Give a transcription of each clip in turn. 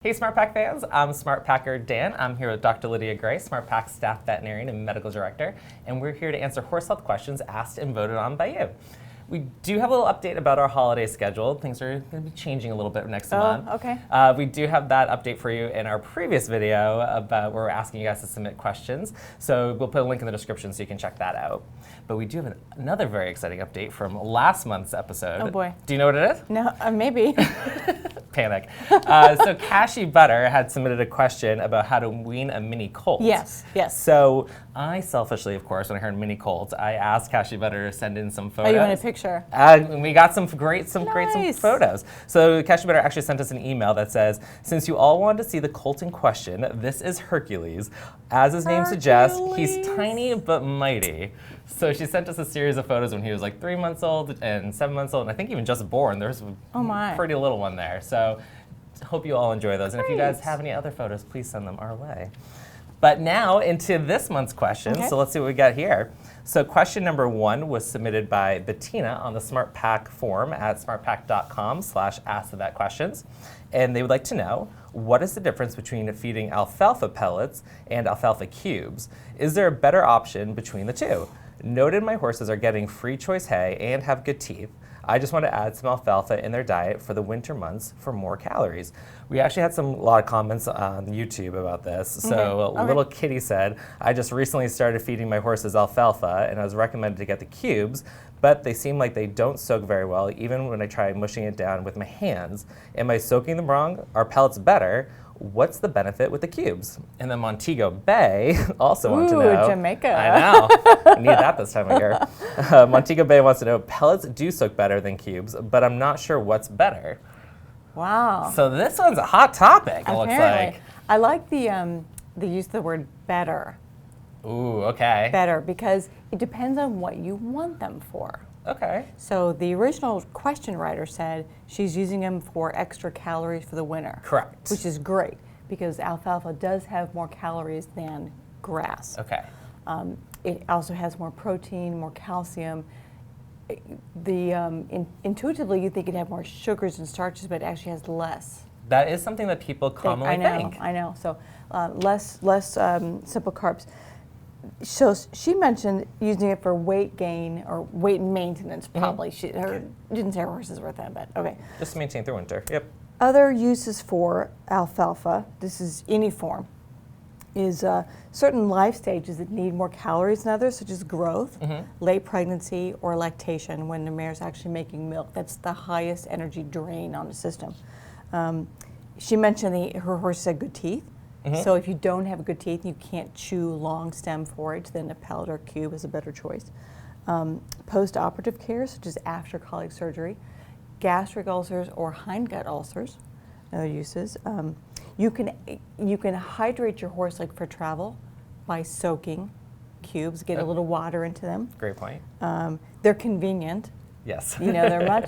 Hey SmartPak fans, I'm SmartPaker Dan. I'm here with Dr. Lydia Gray, SmartPak staff veterinarian and medical director, and we're here to answer horse health questions asked and voted on by you. We do have a little update about our holiday schedule. Things are going to be changing a little bit next month. Okay. We do have that update for you in our previous video about where we're asking you guys to submit questions. So we'll put a link in the description so you can check that out. But we do have another very exciting update from last month's episode. Oh boy. Do you know what it is? No, maybe. Panic. So Cashy Butter had submitted a question about how to wean a mini colt. Yes. So I selfishly, of course, when I heard mini colt, I asked Cashy Butter to send in some photos. Oh, you want a picture? And we got some great Nice. photos. So Cashy Butter actually sent us an email that says, since you all wanted to see the colt in question, this is Hercules. As his name suggests, he's tiny but mighty. So she sent us a series of photos when he was like 3 months old and 7 months old, and I think even just born. There's a pretty little one there. So hope you all enjoy those. And if you guys have any other photos, please send them our way. But now into this month's questions. Okay. So let's see what we got here. So question number 1 was submitted by Bettina on the SmartPak form at smartpak.com/askthevetquestions. And they would like to know, what is the difference between feeding alfalfa pellets and alfalfa cubes? Is there a better option between the two? Noted my horses are getting free choice hay and have good teeth. I just want to add some alfalfa in their diet for the winter months for more calories. We actually had a lot of comments on YouTube about this. So Little Kitty said, I just recently started feeding my horses alfalfa and I was recommended to get the cubes, but they seem like they don't soak very well even when I try mushing it down with my hands. Am I soaking them wrong? Are pellets better? What's the benefit with the cubes? And then Montego Bay also wants to know. Jamaica. I know. I need that this time of year. Montego Bay wants to know, pellets do soak better than cubes, but I'm not sure what's better. Wow. So this one's a hot topic, it looks like. I like the use of the word better. Ooh, okay. Better, because it depends on what you want them for. Okay. So the original question writer said she's using them for extra calories for the winter. Correct. Which is great, because alfalfa does have more calories than grass. Okay. It also has more protein, more calcium. Intuitively, you think it'd have more sugars and starches, but it actually has less. That is something that people commonly think. I know. So less simple carbs. So she mentioned using it for weight gain or weight maintenance, probably. She didn't say her horses were that, but okay. Just to maintain through winter. Yep. Other uses for alfalfa, this is any form, is certain life stages that need more calories than others, such as growth, late pregnancy, or lactation, when the mare's actually making milk. That's the highest energy drain on the system. She mentioned her horse had good teeth. So if you don't have good teeth and you can't chew long stem forage, then a pellet or cube is a better choice. Post-operative care, such as after colic surgery, gastric ulcers or hindgut ulcers, other uses. You can hydrate your horse like for travel by soaking cubes, get a little water into them. Great point. They're convenient. Yes. You know, they're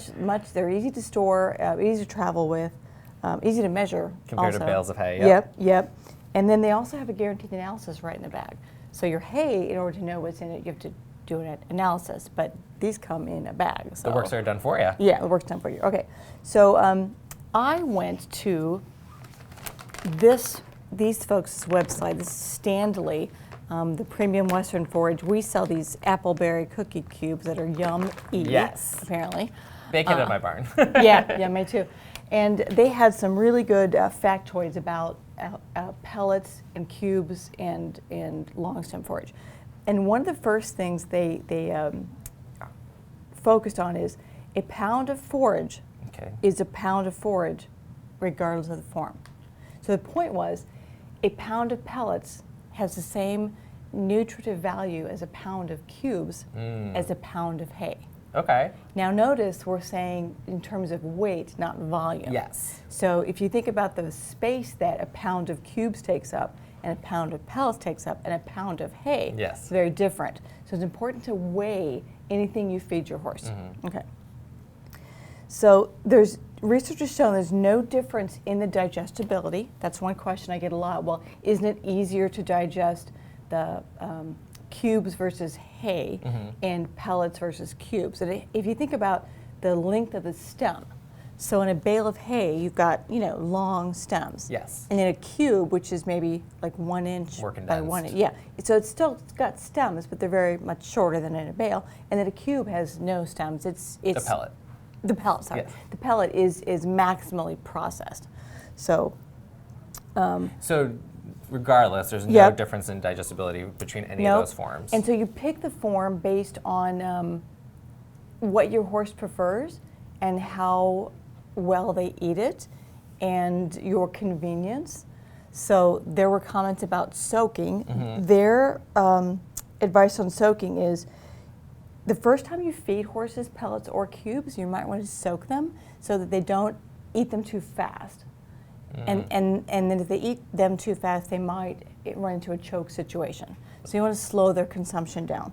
they're easy to store, easy to travel with, easy to measure. Compared to bales of hay. Yep. And then they also have a guaranteed analysis right in the bag. So your hay, in order to know what's in it, you have to do an analysis, but these come in a bag. So. The work's are done for you. Yeah, the work's done for you. Okay. So I went to these folks' website. This is Standley, the premium Western forage. We sell these appleberry cookie cubes that are yummy. Yes. Apparently. Bake it in my barn. yeah, me too. And they had some really good factoids about pellets and cubes and long stem forage. And one of the first things they focused on is a pound of forage is a pound of forage regardless of the form. So the point was, a pound of pellets has the same nutritive value as a pound of cubes as a pound of hay. Okay. Now notice we're saying in terms of weight, not volume. Yes. So if you think about the space that a pound of cubes takes up and a pound of pellets takes up and a pound of hay, it's very different. So it's important to weigh anything you feed your horse. Okay. So there's research has shown there's no difference in the digestibility. That's one question I get a lot. Well, isn't it easier to digest the cubes versus hay and pellets versus cubes? And if you think about the length of the stem, So in a bale of hay, you've got, long stems. Yes. And in a cube, which is maybe like 1 inch More by 1 inch. condensed. Yeah. So it's got stems, but they're very much shorter than in a bale. And then a cube has no stems. It's The pellet. The pellet, sorry. Yes. The pellet is maximally processed. So So regardless, there's no Yep. difference in digestibility between any Nope. of those forms. And so you pick the form based on what your horse prefers and how well they eat it and your convenience. So there were comments about soaking. Their advice on soaking is the first time you feed horses pellets or cubes, you might want to soak them so that they don't eat them too fast. And then if they eat them too fast, they might run into a choke situation. So you want to slow their consumption down.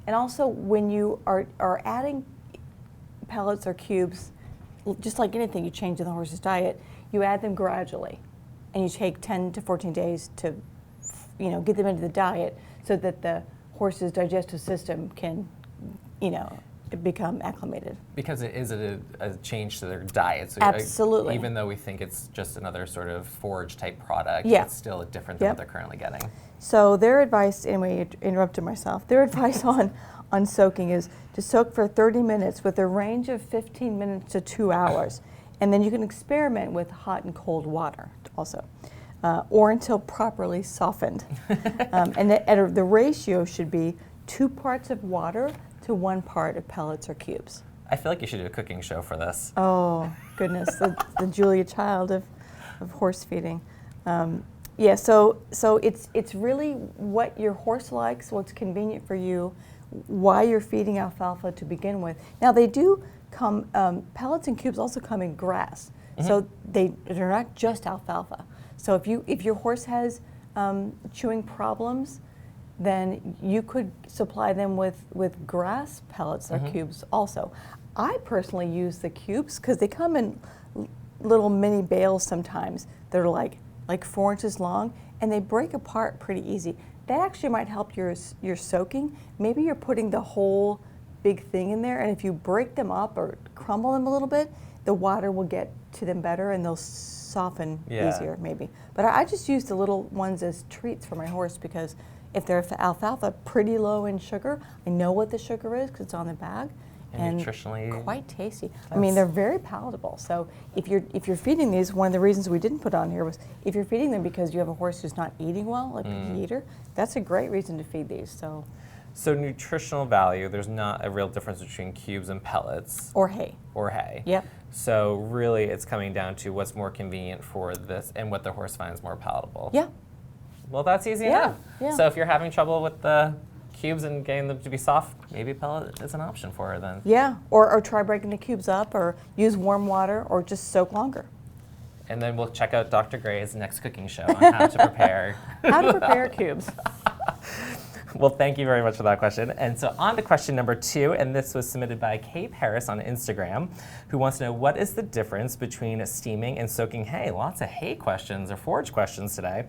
And also when you are adding pellets or cubes, just like anything you change in the horse's diet, you add them gradually. And you take 10 to 14 days to get them into the diet so that the horse's digestive system can become acclimated. Because it is a change to their diet. So Absolutely. Even though we think it's just another sort of forage type product, Yeah. it's still different than Yep. what they're currently getting. So their advice, anyway, interrupted myself. Their advice on soaking is to soak for 30 minutes with a range of 15 minutes to 2 hours. And then you can experiment with hot and cold water also, or until properly softened. And the ratio should be 2 parts of water to 1 part of pellets or cubes. I feel like you should do a cooking show for this. Oh, goodness, the Julia Child of horse feeding. Yeah, so it's really what your horse likes, what's convenient for you, why you're feeding alfalfa to begin with. Now they do come, pellets and cubes also come in grass, so they're not just alfalfa. So if your horse has chewing problems, then you could supply them with grass pellets or cubes also. I personally use the cubes because they come in little mini bales sometimes that are like 4 inches long, and they break apart pretty easy. That actually might help your soaking. Maybe you're putting the whole big thing in there, and if you break them up or crumble them a little bit, the water will get to them better and they'll soften easier maybe. But I just use the little ones as treats for my horse because if they're alfalfa, pretty low in sugar, I know what the sugar is because it's on the bag. And nutritionally quite tasty. I mean, they're very palatable. So if you're feeding these, one of the reasons we didn't put on here was if you're feeding them because you have a horse who's not eating well, like a picky eater, that's a great reason to feed these. So nutritional value, there's not a real difference between cubes and pellets. Or hay. Yep. So really it's coming down to what's more convenient for this and what the horse finds more palatable. Yeah. Well, that's easy enough. Yeah. So if you're having trouble with the cubes and getting them to be soft, maybe a pellet is an option for her then. Yeah, or try breaking the cubes up, or use warm water, or just soak longer. And then we'll check out Dr. Gray's next cooking show on how to prepare. How to prepare cubes. Well, thank you very much for that question. And so on to question number 2, and this was submitted by Kate Harris on Instagram, who wants to know what is the difference between steaming and soaking hay? Lots of hay questions or forage questions today.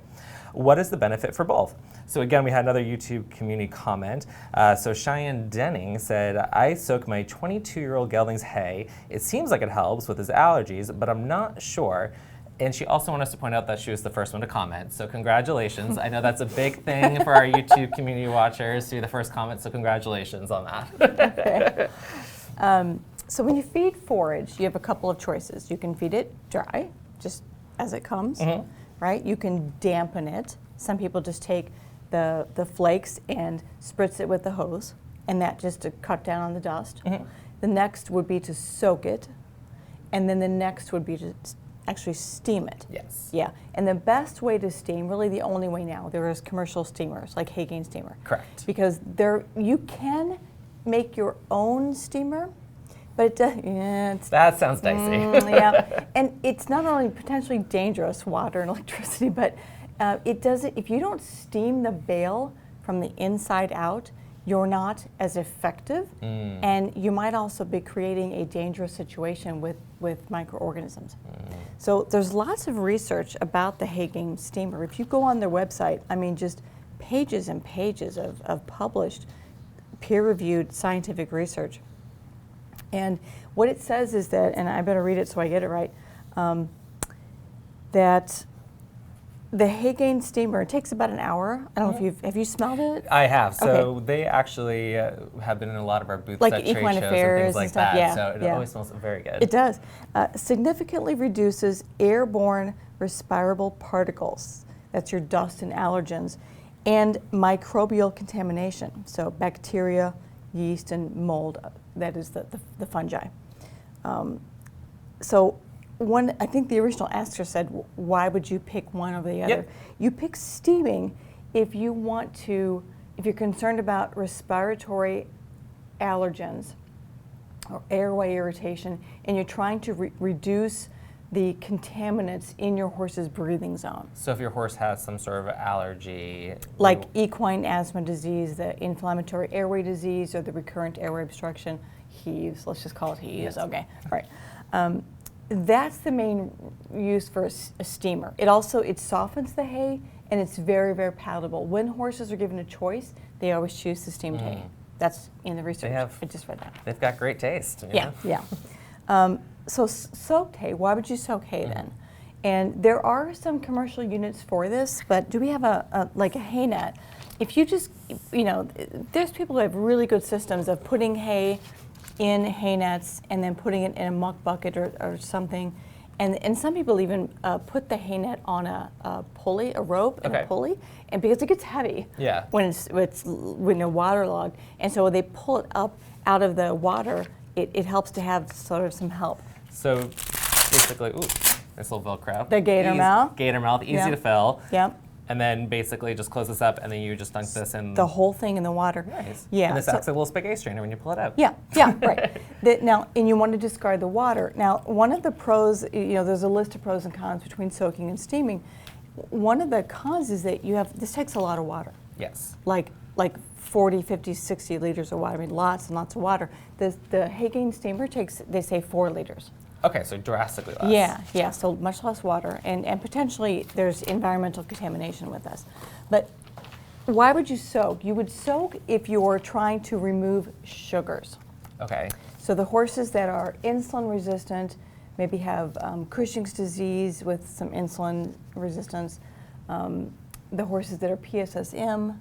What is the benefit for both? So again, we had another YouTube community comment. So Cheyenne Denning said, I soak my 22-year-old gelding's hay. It seems like it helps with his allergies, but I'm not sure. And she also wanted us to point out that she was the first one to comment. So congratulations. I know that's a big thing for our YouTube community watchers to be the first comment, so congratulations on that. Okay. So when you feed forage, you have a couple of choices. You can feed it dry, just as it comes, right? You can dampen it. Some people just take the flakes and spritz it with the hose, and that just to cut down on the dust. The next would be to soak it, and then the next would be to actually steam it. Yes. Yeah, and the best way to steam, really the only way now, there is commercial steamers like Hay Gain steamer. Correct. Because you can make your own steamer, but it does, That sounds dicey. yeah, and it's not only potentially dangerous, water and electricity, but it doesn't. If you don't steam the bale from the inside out, you're not as effective, and you might also be creating a dangerous situation with microorganisms. So there's lots of research about the Hay Gain steamer. If you go on their website, I mean, just pages and pages of published, peer-reviewed scientific research. And what it says is that, and I better read it so I get it right, that the hay gain steamer, it takes about an hour. I don't know if have you smelled it? I have. So Okay. they actually have been in a lot of our booths Like at trade Equine shows Affairs and things like and stuff, that. yeah, So it yeah. always smells very good. It does. Significantly reduces airborne respirable particles. That's your dust and allergens. And microbial contamination. So bacteria, yeast, and mold. That is the fungi. So I think the original asker said, why would you pick one over the other? Yep. You pick steaming if you want to, if you're concerned about respiratory allergens or airway irritation, and you're trying to reduce the contaminants in your horse's breathing zone. So if your horse has some sort of allergy, Like equine asthma disease, the inflammatory airway disease, or the recurrent airway obstruction, heaves, let's just call it heaves, Yes. okay, all right. That's the main use for a steamer. It softens the hay, and it's very, very palatable. When horses are given a choice, they always choose the steamed hay. That's in the research. I just read that. They've got great taste. You Yeah, know? yeah. So soaked hay, why would you soak hay then? And there are some commercial units for this, but do we have like a hay net? If you just, there's people who have really good systems of putting hay in hay nets and then putting it in a muck bucket or something. And some people even put the hay net on a pulley, a rope and a pulley, and because it gets heavy when it's waterlogged. And so when they pull it up out of the water, it helps to have sort of some help. So basically, this little Velcro. The gator mouth. Gator mouth, easy to fill. Yep. And then basically just close this up, and then you just dunk this in. The whole thing in the water. Nice. Yeah. And this acts like a little spaghetti strainer when you pull it out. Yeah, right. Now, and you want to discard the water. Now, one of the pros, there's a list of pros and cons between soaking and steaming. One of the cons is that this takes a lot of water. Yes. Like 40, 50, 60 liters of water. I mean, lots and lots of water. The hay gain steamer takes, they say, 4 liters. Okay, so drastically less. Yeah, so much less water, and potentially there's environmental contamination with this. But why would you soak? You would soak if you're trying to remove sugars. Okay. So the horses that are insulin resistant, maybe have Cushing's disease with some insulin resistance, the horses that are PSSM,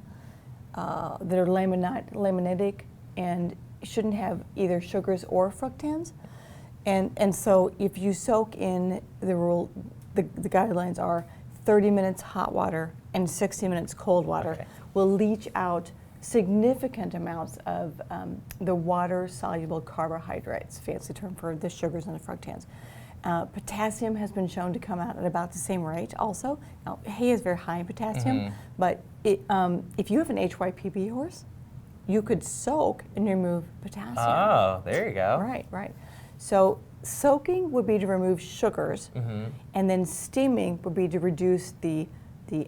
that are laminitic and shouldn't have either sugars or fructans. And so if you soak in the rule, the guidelines are 30 minutes hot water and 60 minutes cold water will leach out significant amounts of the water-soluble carbohydrates, fancy term for the sugars and the fructans. Potassium has been shown to come out at about the same rate also. Now, hay is very high in potassium, but if you have an HYPB horse, you could soak and remove potassium. Oh, there you go. Right. So soaking would be to remove sugars, and then steaming would be to reduce the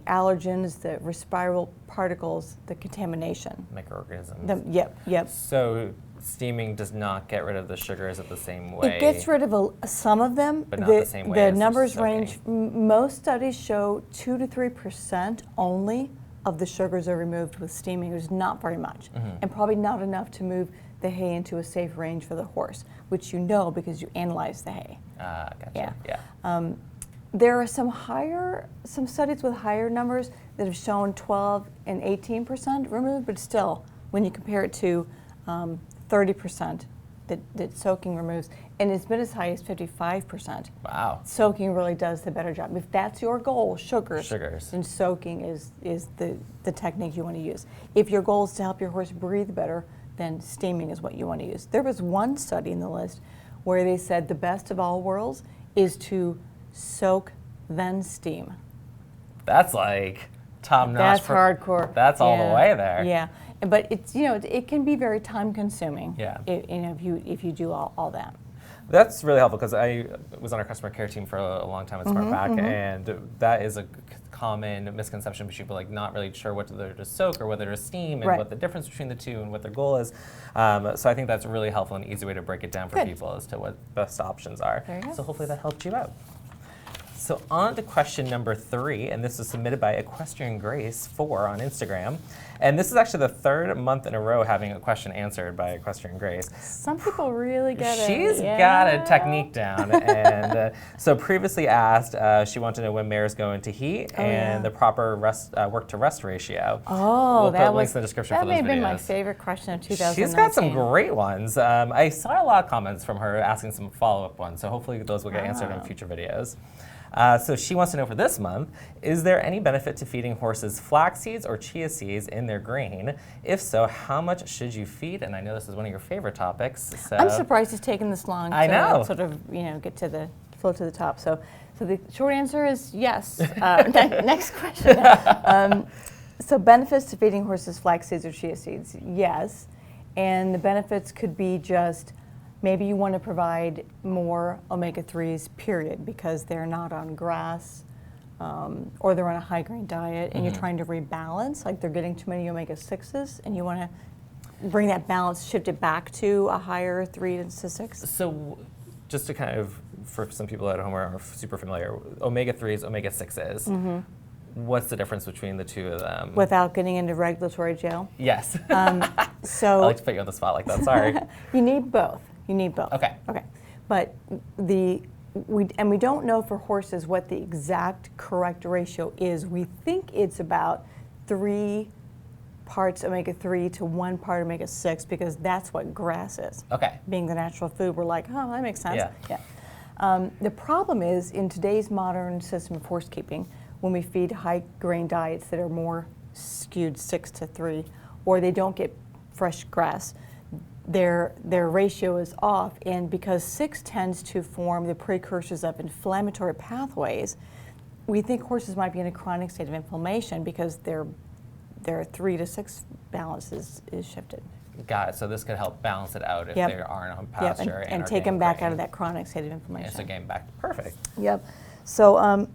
allergens, the respirable particles, the contamination. Microorganisms. Yep. So steaming does not get rid of the sugars at the same way. It gets rid of some of them. But not the same way The as numbers soaking. range, most studies show 2 to 3% only of the sugars are removed with steaming. There's not very much, and probably not enough to move the hay into a safe range for the horse, which you know because you analyze the hay. Gotcha. Yeah. There are some studies with higher numbers that have shown 12 and 18% removed, but still, when you compare it to 30% that soaking removes, and it's been as high as 55%. Wow. Soaking really does the better job. If that's your goal, sugars. Then soaking is the technique you want to use. If your goal is to help your horse breathe better, then steaming is what you want to use. There was one study in the list where they said the best of all worlds is to soak, then steam. That's like top notch. That's hardcore. That's all the way there. Yeah, but it's it can be very time consuming. Yeah. If you do all that. That's really helpful because I was on our customer care team for a long time at SmartPak, and that is a common misconception between people, like not really sure whether to soak or whether to steam, and what the difference between the two and what their goal is. So I think that's a really helpful and easy way to break it down for people as to what best options are. There you go. So hopefully that helped you out. So on to question number 3, and this was submitted by Equestrian Grace 4 on Instagram. And this is actually the 3rd month in a row having a question answered by Equestrian Grace. Some people really get it. She's got a technique down. And so previously asked, she wanted to know when mares go into heat and the proper work to rest ratio. Oh, we'll that put links in the description for those videos. That may have been my favorite question of 2019. She's got some great ones. I saw a lot of comments from her asking some follow-up ones, so hopefully those will get answered in future videos. So she wants to know for this month, is there any benefit to feeding horses flax seeds or chia seeds in their grain? If so, how much should you feed? And I know this is one of your favorite topics. So. I'm surprised it's taken this long to sort of get to the float to the top. So the short answer is yes. Next question. So benefits to feeding horses flax seeds or chia seeds, yes. And the benefits could be just maybe you want to provide more omega-3s, period, because they're not on grass or they're on a high-grain diet and you're trying to rebalance, like they're getting too many omega-6s and you want to bring that balance, shift it back to a higher 3 to 6. So just to kind of, for some people at home who are super familiar, omega-3s, omega-6s. What's the difference between the two of them? Without getting into regulatory jail? Yes. So I like to put you on the spot like that, sorry. You need both. You need both. Okay. Okay. But we don't know for horses what the exact correct ratio is. We think it's about 3 parts omega-3 to 1 part omega-6 because that's what grass is. Okay. Being the natural food, we're like, oh, that makes sense. Yeah. The problem is in today's modern system of horse keeping, when we feed high grain diets that are more skewed 6 to 3, or they don't get fresh grass, their ratio is off, and because 6 tends to form the precursors of inflammatory pathways, we think horses might be in a chronic state of inflammation because their 3 to 6 balance is shifted. Got it. So this could help balance it out if they aren't on pasture and take them back out of that chronic state of inflammation. And so getting back perfect. Yep. So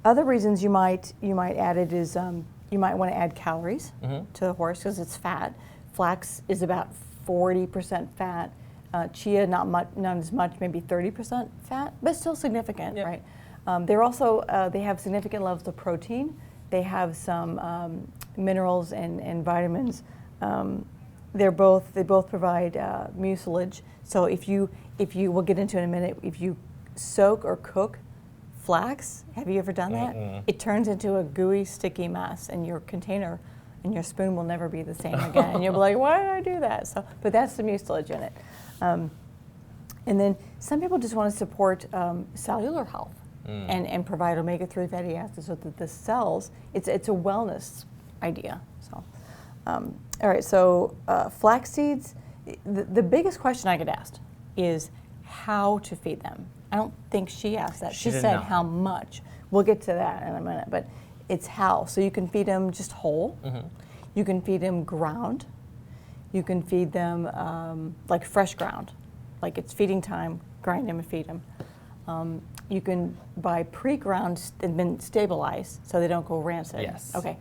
other reasons you might add it is you might want to add calories to the horse because it's fat. Flax is about 40% fat. Chia not as much, maybe 30% fat, but still significant, right? They're also they have significant levels of protein. They have some minerals and vitamins. They both provide mucilage. So if you we'll get into it in a minute. If you soak or cook flax, have you ever done that? It turns into a gooey, sticky mess, and your container and your spoon will never be the same again. And you'll be like, why did I do that? So, but that's the mucilage in it. And then some people just want to support cellular health and provide omega-3 fatty acids so that the cells, it's a wellness idea. So, all right, so flax seeds, the biggest question I get asked is how to feed them. I don't think she asked that. She said how much. We'll get to that in a minute, but it's how. So you can feed them just whole. You can feed them ground. You can feed them like fresh ground. Like it's feeding time, grind them and feed them. You can buy pre-ground and been stabilized so they don't go rancid. Yes. Okay.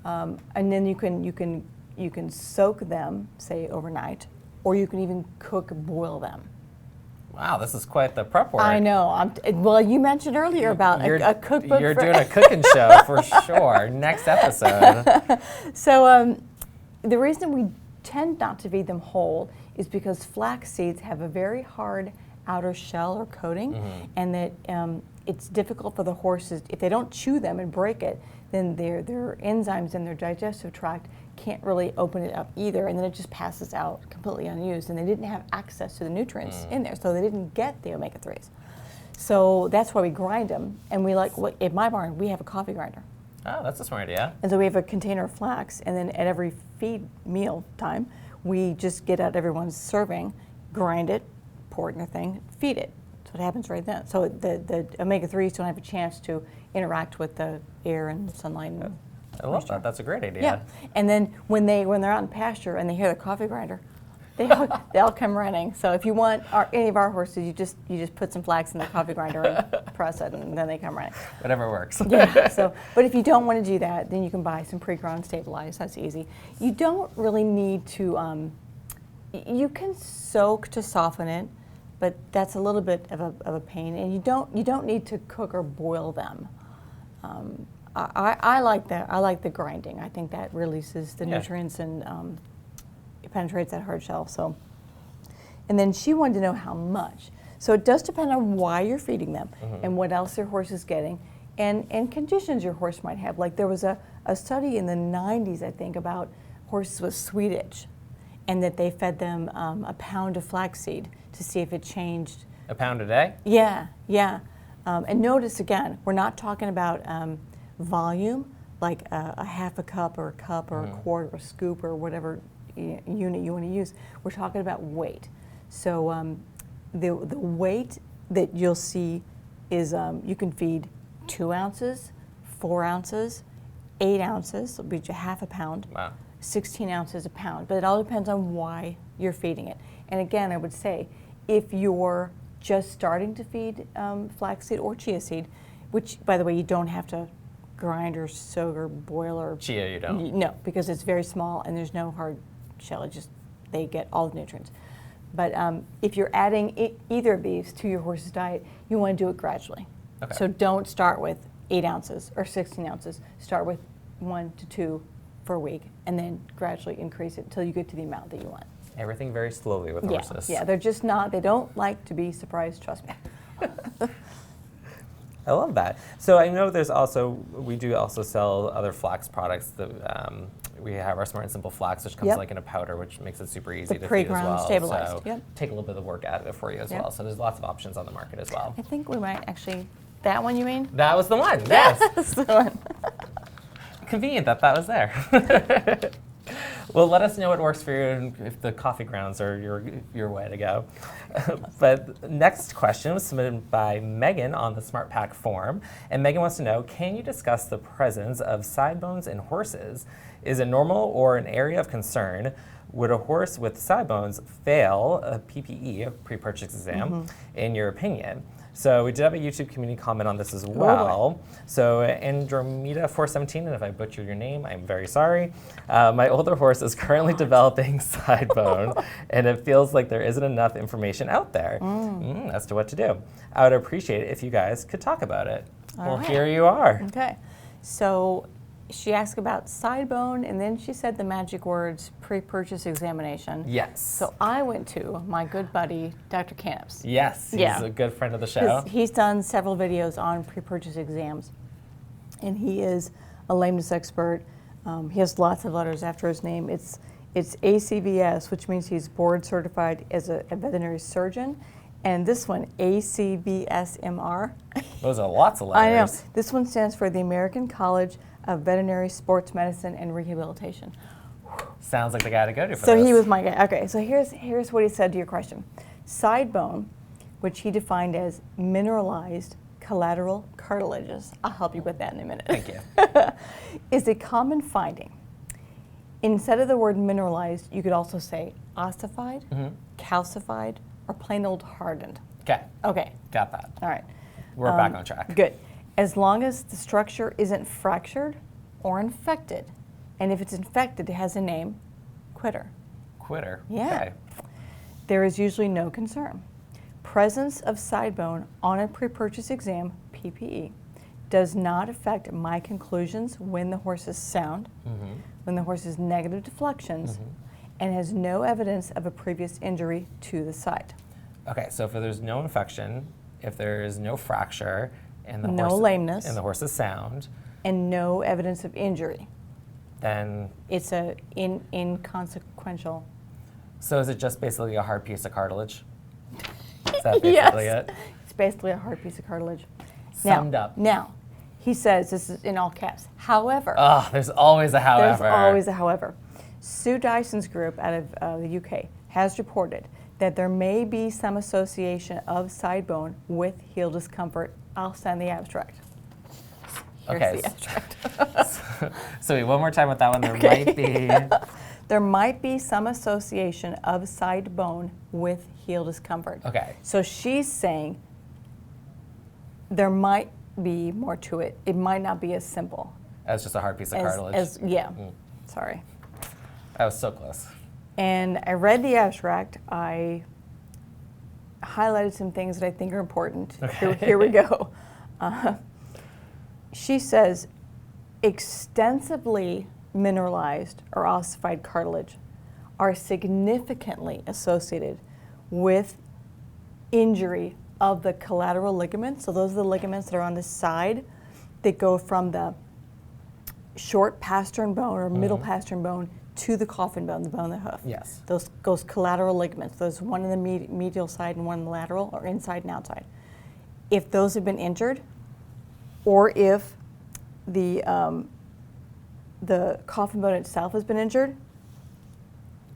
And then you can soak them, say overnight, or you can even boil them. Wow, this is quite the prep work. I know. Well, you mentioned earlier about a cookbook. You're doing a cooking show for sure. Next episode. So the reason we tend not to feed them whole is because flax seeds have a very hard outer shell or coating, and that it's difficult for the horses. If they don't chew them and break it, then their enzymes in their digestive tract can't really open it up either, and then it just passes out completely unused, and they didn't have access to the nutrients in there, so they didn't get the omega-3s. So that's why we grind them, and we at my barn, we have a coffee grinder. Oh, that's a smart idea. And so we have a container of flax, and then at every feed meal time, we just get out everyone's serving, grind it, pour it in a thing, feed it. So it happens right then. So the omega-3s don't have a chance to interact with the air and the sunlight. And I love that. That's a great idea. Yeah. And then when they're out in pasture and they hear the coffee grinder, they all come running. So if you want any of our horses, you just put some flax in the coffee grinder and press it, and then they come running. Whatever works. Yeah. So, but if you don't want to do that, then you can buy some pre-ground stabilized. That's easy. You don't really need to. You can soak to soften it, but that's a little bit of a pain, and you don't need to cook or boil them. I like that. I like the grinding. I think that releases the nutrients and it penetrates that hard shell. So, and then she wanted to know how much. So it does depend on why you're feeding them and what else your horse is getting, and conditions your horse might have. Like there was a study in the 90s, I think, about horses with sweet itch, and that they fed them a pound of flaxseed to see if it changed. A pound a day? Yeah, yeah. And notice again, we're not talking about volume, like a half a cup or a quart or a scoop or whatever unit you want to use. We're talking about weight. So the weight that you'll see is you can feed 2 ounces, 4 ounces, 8 ounces, it'll be half a pound. Wow. 16 ounces a pound, but it all depends on why you're feeding it. And again, I would say, if you're just starting to feed flaxseed or chia seed, which, by the way, you don't have to grind or soak or boil or... Chia you don't? No, because it's very small and there's no hard shell. It just, they get all the nutrients. But if you're adding either of these to your horse's diet, you want to do it gradually. Okay. So don't start with 8 ounces or 16 ounces. Start with 1 to 2 for a week, and then gradually increase it until you get to the amount that you want. Everything very slowly with horses. Yeah, they're just not, they don't like to be surprised, trust me. I love that. So I know we do also sell other flax products. We have our Smart and Simple Flax, which comes like in a powder, which makes it super easy to feed as pre-ground, well. stabilized, So take a little bit of work out of it for you as well. So there's lots of options on the market as well. I think we might actually, that one you mean? That was the one, yes. That's the one. Convenient that was there. Well, let us know what works for you and if the coffee grounds are your way to go. But next question was submitted by Megan on the SmartPak form. And Megan wants to know, can you discuss the presence of sidebones in horses? Is it normal or an area of concern? Would a horse with sidebones fail a PPE, a pre-purchase exam, in your opinion? So we did have a YouTube community comment on this as well. So Andromeda417, and if I butchered your name, I'm very sorry. My older horse is currently developing sidebone, and it feels like there isn't enough information out there as to what to do. I would appreciate it if you guys could talk about it. Well, here you are. Okay. So she asked about sidebone, and then she said the magic words, pre-purchase examination. Yes. So I went to my good buddy, Dr. Canips. Yes, he's a good friend of the show. He's done several videos on pre-purchase exams, and he is a lameness expert. He has lots of letters after his name. It's ACVS, which means he's board certified as a veterinary surgeon. And this one, ACVSMR. Those are lots of letters. I know. This one stands for the American College of Veterinary Sports Medicine and Rehabilitation. Sounds like the guy to go to for So this. he was my guy. Okay, so here's what he said to your question. Sidebone, which he defined as mineralized collateral cartilages, I'll help you with that in a minute. Thank you. Is a common finding. Instead of the word mineralized, you could also say ossified, calcified, or plain old hardened. Okay. Okay. Got that. All right. We're back on track. Good. As long as the structure isn't fractured or infected, and if it's infected, it has a name, quitter. Quitter. Yeah. Okay. There is usually no concern. Presence of sidebone on a pre-purchase exam, PPE, does not affect my conclusions when the horse is sound, when the horse is negative deflections, and has no evidence of a previous injury to the site. Okay, so if there's no infection, if there is no fracture, and the No horse lameness. and the horse is sound, And no evidence of injury. then It's a inconsequential. so is it just basically a hard piece of cartilage? Is that basically it? It's basically a hard piece of cartilage. Summed up. Now, he says, this is in all caps, however. Oh, there's always a however. There's always a however. Sue Dyson's group out of the UK has reported that there may be some association of sidebone with heel discomfort. I'll send the abstract. Here's Okay. the abstract. So wait, one more time with that one. There might be. There might be some association of sidebone with heel discomfort. Okay. So she's saying there might be more to it. It might not be as simple. As just a hard piece of cartilage. Sorry. That was so close. And I read the abstract. I highlighted some things that I think are important. Okay. Here we go. She says, extensively mineralized or ossified cartilage are significantly associated with injury of the collateral ligaments. So those are the ligaments that are on the side that go from the short pastern bone or middle pastern bone to the coffin bone, the bone of the hoof. Yes. Those collateral ligaments, those one on the medial side and one on the lateral, or inside and outside. If those have been injured, or if the coffin bone itself has been injured,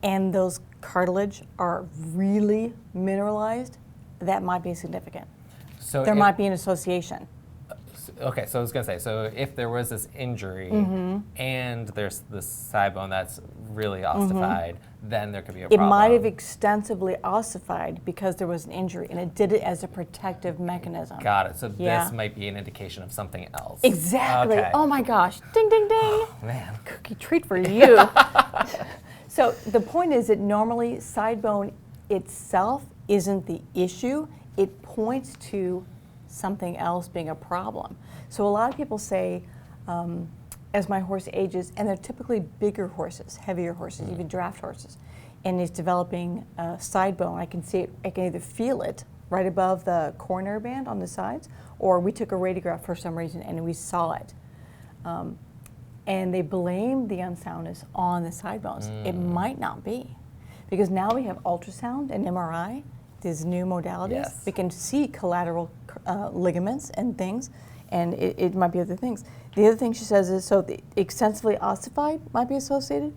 and those cartilage are really mineralized, that might be significant. So There might be an association. Okay, so I was gonna say, so if there was this injury and there's this side bone that's really ossified, then there could be a It problem. might have extensively ossified because there was an injury, and it did it as a protective mechanism. Got it. So Yeah. this might be an indication of something else. Exactly. Okay. Oh my gosh. Ding, ding, ding. Man. Cookie treat for you. So the point is that normally side bone itself isn't the issue. It points to something else being a problem. So a lot of people say, as my horse ages, and they're typically bigger horses, heavier horses, even draft horses, and it's developing a side bone. I can see it, I can either feel it right above the coronary band on the sides, or we took a radiograph for some reason and we saw it. And they blame the unsoundness on the side bones. It might not be, because now we have ultrasound and MRI, these new modalities. Yes. We can see collateral ligaments and things, and it might be other things. The other thing she says is, so the extensively ossified might be associated,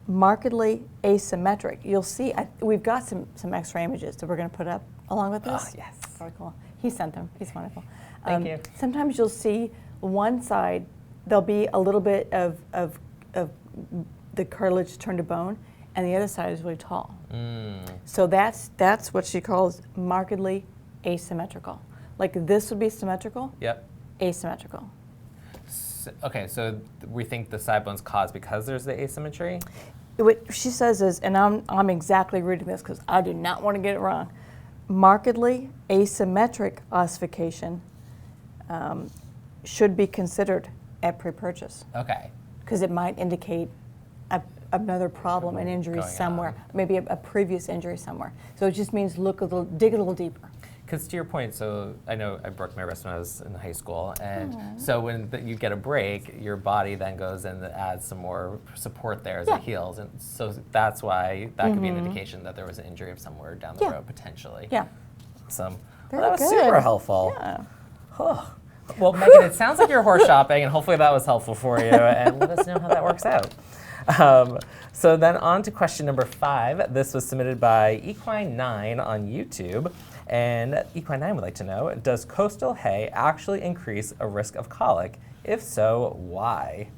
markedly asymmetric. You'll see, we've got some X-ray images that we're going to put up along with this. Oh, yes. Very cool. He sent them. He's wonderful. Thank you. Sometimes you'll see one side, there'll be a little bit of the cartilage turned to bone, and the other side is really tall. So that's what she calls markedly asymmetrical. Like this would be symmetrical, Yep. asymmetrical. Okay, so we think the side bone's caused because there's the asymmetry? What she says is, and I'm exactly reading this because I do not want to get it wrong, markedly asymmetric ossification should be considered at pre-purchase, Okay. because it might indicate another problem, an injury Going somewhere, on. maybe a previous injury somewhere. So it just means dig a little deeper. Because to your point, so I know I broke my wrist when I was in high school, and so when you get a break, your body then goes and adds some more support there as Yeah. it heals, and so that's why that could be an indication that there was an injury of somewhere down the Yeah. road potentially. Yeah. Awesome. Very Well, that was good. super helpful. Yeah. Well, Megan, it sounds like you're horse shopping, and hopefully that was helpful for you, and let us know how that works out. So then on to question number 5. This was submitted by Equine9 on YouTube. And Equine9 would like to know, does coastal hay actually increase a risk of colic? If so, why?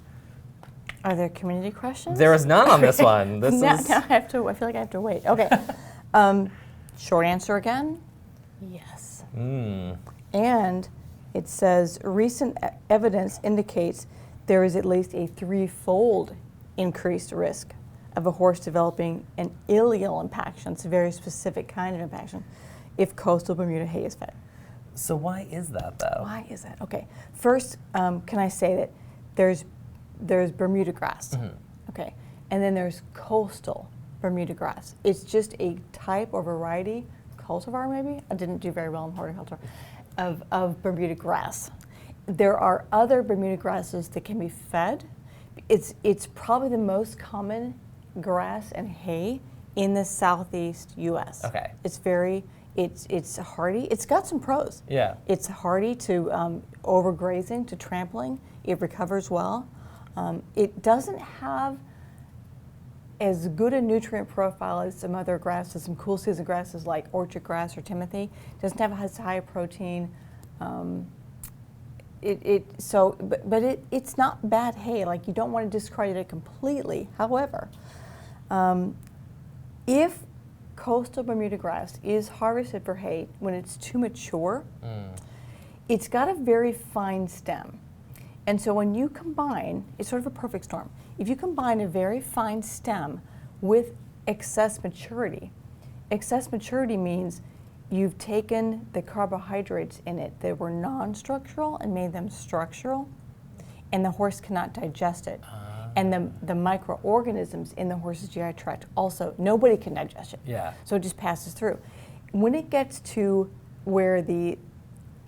Are there community questions? There is none on this one. This now, is now I feel like I have to wait. Okay. Short answer again, yes. And it says recent evidence indicates there is at least a 3-fold increased risk of a horse developing an ileal impaction. It's a very specific kind of impaction if coastal Bermuda hay is fed. So why is that though? Why is that? Okay. First, can I say that there's Bermuda grass, okay, and then there's coastal Bermuda grass. It's just a type or variety, cultivar maybe. I didn't do very well in horticulture, of Bermuda grass. There are other Bermuda grasses that can be fed. It's probably the most common grass and hay in the southeast U.S. Okay. It's hardy. It's got some pros. Yeah. It's hardy to overgrazing, to trampling. It recovers well. It doesn't have as good a nutrient profile as some other grasses, some cool season grasses like orchard grass or timothy. It doesn't have as high a protein. It's not bad hay. Like, you don't want to discredit it completely. However, if coastal Bermuda grass is harvested for hay when it's too mature, it's got a very fine stem. And so when you combine, it's sort of a perfect storm. If you combine a very fine stem with excess maturity means you've taken the carbohydrates in it that were non-structural and made them structural, and the horse cannot digest it. And the microorganisms in the horse's GI tract also, nobody can digest it. Yeah. So it just passes through. When it gets to where the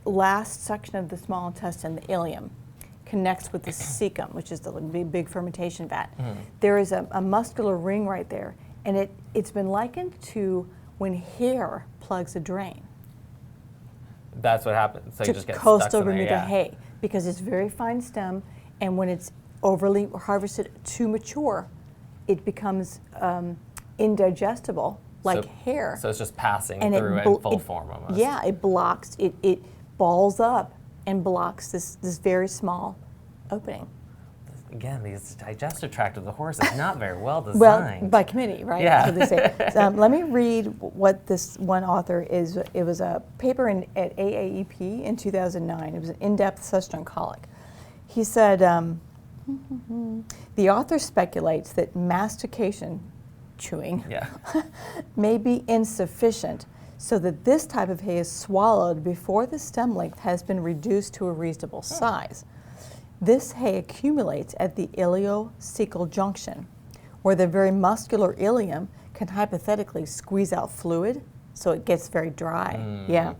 last section of the small intestine, the ileum, connects with the cecum, which is the big fermentation vat, there is a muscular ring right there, and it's been likened to when hair plugs a drain. That's what happens. So you just get Coastal stuck in there, Bermuda yeah. hay, because it's very fine stem, and when it's overly harvested too mature, it becomes indigestible, like hair. So it's just passing And through in full form almost. Yeah, it blocks, it balls up and blocks this very small opening. Again, the digestive tract of the horse is not very well Well, designed. by committee, right? Yeah. So they say. Let me read what this one author is. It was a paper at AAEP in 2009. It was an in-depth session on colic. He said, the author speculates that mastication, chewing, Yeah. may be insufficient, so that this type of hay is swallowed before the stem length has been reduced to a reasonable size. This hay accumulates at the iliocecal junction, where the very muscular ileum can hypothetically squeeze out fluid, so it gets very dry. Yeah.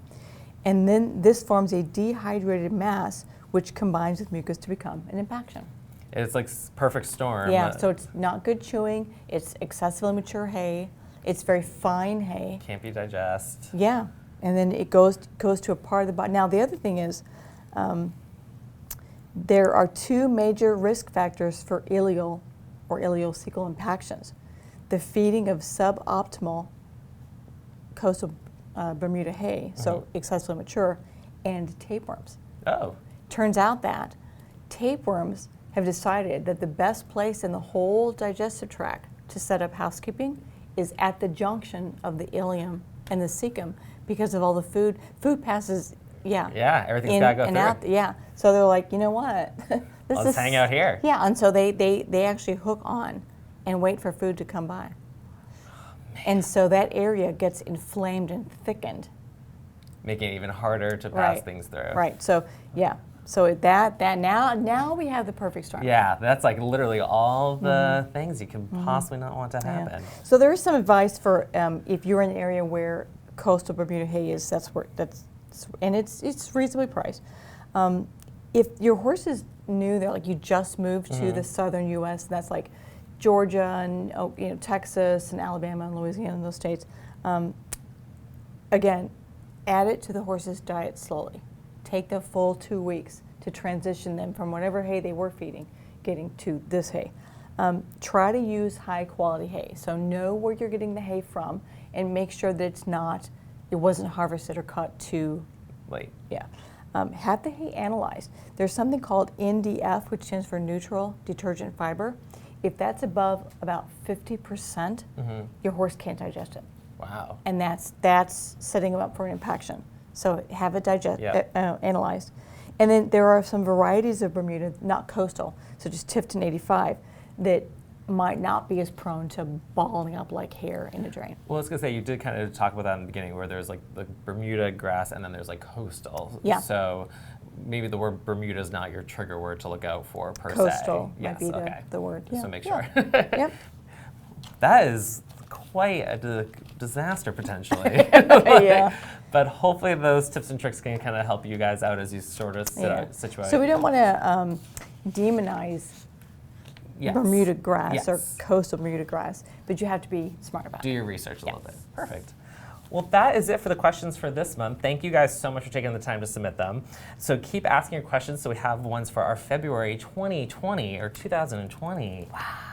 And then this forms a dehydrated mass, which combines with mucus to become an impaction. It's like perfect storm. Yeah, so it's not good chewing, it's excessively mature hay, it's very fine hay. Can't be digest. Yeah, and then it goes to a part of the body. Now the other thing is, there are two major risk factors for ileal or iliocecal impactions: the feeding of suboptimal coastal Bermuda hay, so excessively mature, and tapeworms. Oh. Turns out that tapeworms have decided that the best place in the whole digestive tract to set up housekeeping is at the junction of the ileum and the cecum, because of all the food. Food passes, Yeah, everything's in got to go and through. out. Yeah, so they're like, you know what? I'll just hang out here. Yeah, and so they actually hook on and wait for food to come by. And so that area gets inflamed and thickened. Making it even harder to pass Right. things through. Right. So yeah. So that now we have the perfect storm. Yeah, that's like literally all the things you can possibly not want to Yeah. happen. So there is some advice for if you're in an area where coastal Bermuda hay is. And it's reasonably priced. If your horse is new, they're like you just moved to the southern U.S. That's like Georgia and Texas and Alabama and Louisiana and those states. Again, add it to the horse's diet slowly. Take the full 2 weeks to transition them from whatever hay they were feeding, getting to this hay. Try to use high quality hay. So know where you're getting the hay from, and make sure that it wasn't harvested or cut too Late. Yeah. Have the hay analyzed. There's something called NDF, which stands for neutral detergent fiber. If that's above about 50%, your horse can't digest it. Wow. And that's setting them up for an impaction. So have it analyzed. And then there are some varieties of Bermuda, not coastal, so just Tifton 85, that might not be as prone to balling up like hair in a drain. Well, I was gonna say, you did kind of talk about that in the beginning, where there's like the Bermuda grass and then there's like coastal. Yeah. So maybe the word Bermuda is not your trigger word to look out for per se. Coastal Yes, might be okay. the word. Just Yeah. to make sure. Yep. That is quite a disaster potentially. Yeah. But hopefully those tips and tricks can kind of help you guys out as you sort of situate. So we don't want to demonize Yes. Bermuda grass or Yes. coastal Bermuda grass, but you have to be smart about Do it. your research a little bit. Yes. Perfect. Well, that is it for the questions for this month. Thank you guys so much for taking the time to submit them. So keep asking your questions so we have ones for our February 2020 or 2020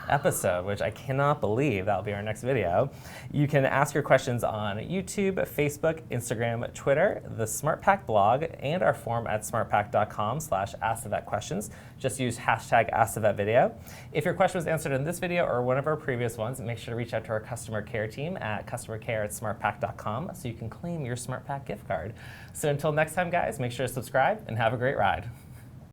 episode, which I cannot believe that'll be our next video. You can ask your questions on YouTube, Facebook, Instagram, Twitter, the SmartPak blog, and our form at smartpak.com/askthevetquestions. Just use hashtag AskTheVetVideo. If your question was answered in this video or one of our previous ones, make sure to reach out to our customer care team at CustomerCare@smartpak.com so you can claim your SmartPak gift card. So until next time, guys, make sure to subscribe and have a great ride.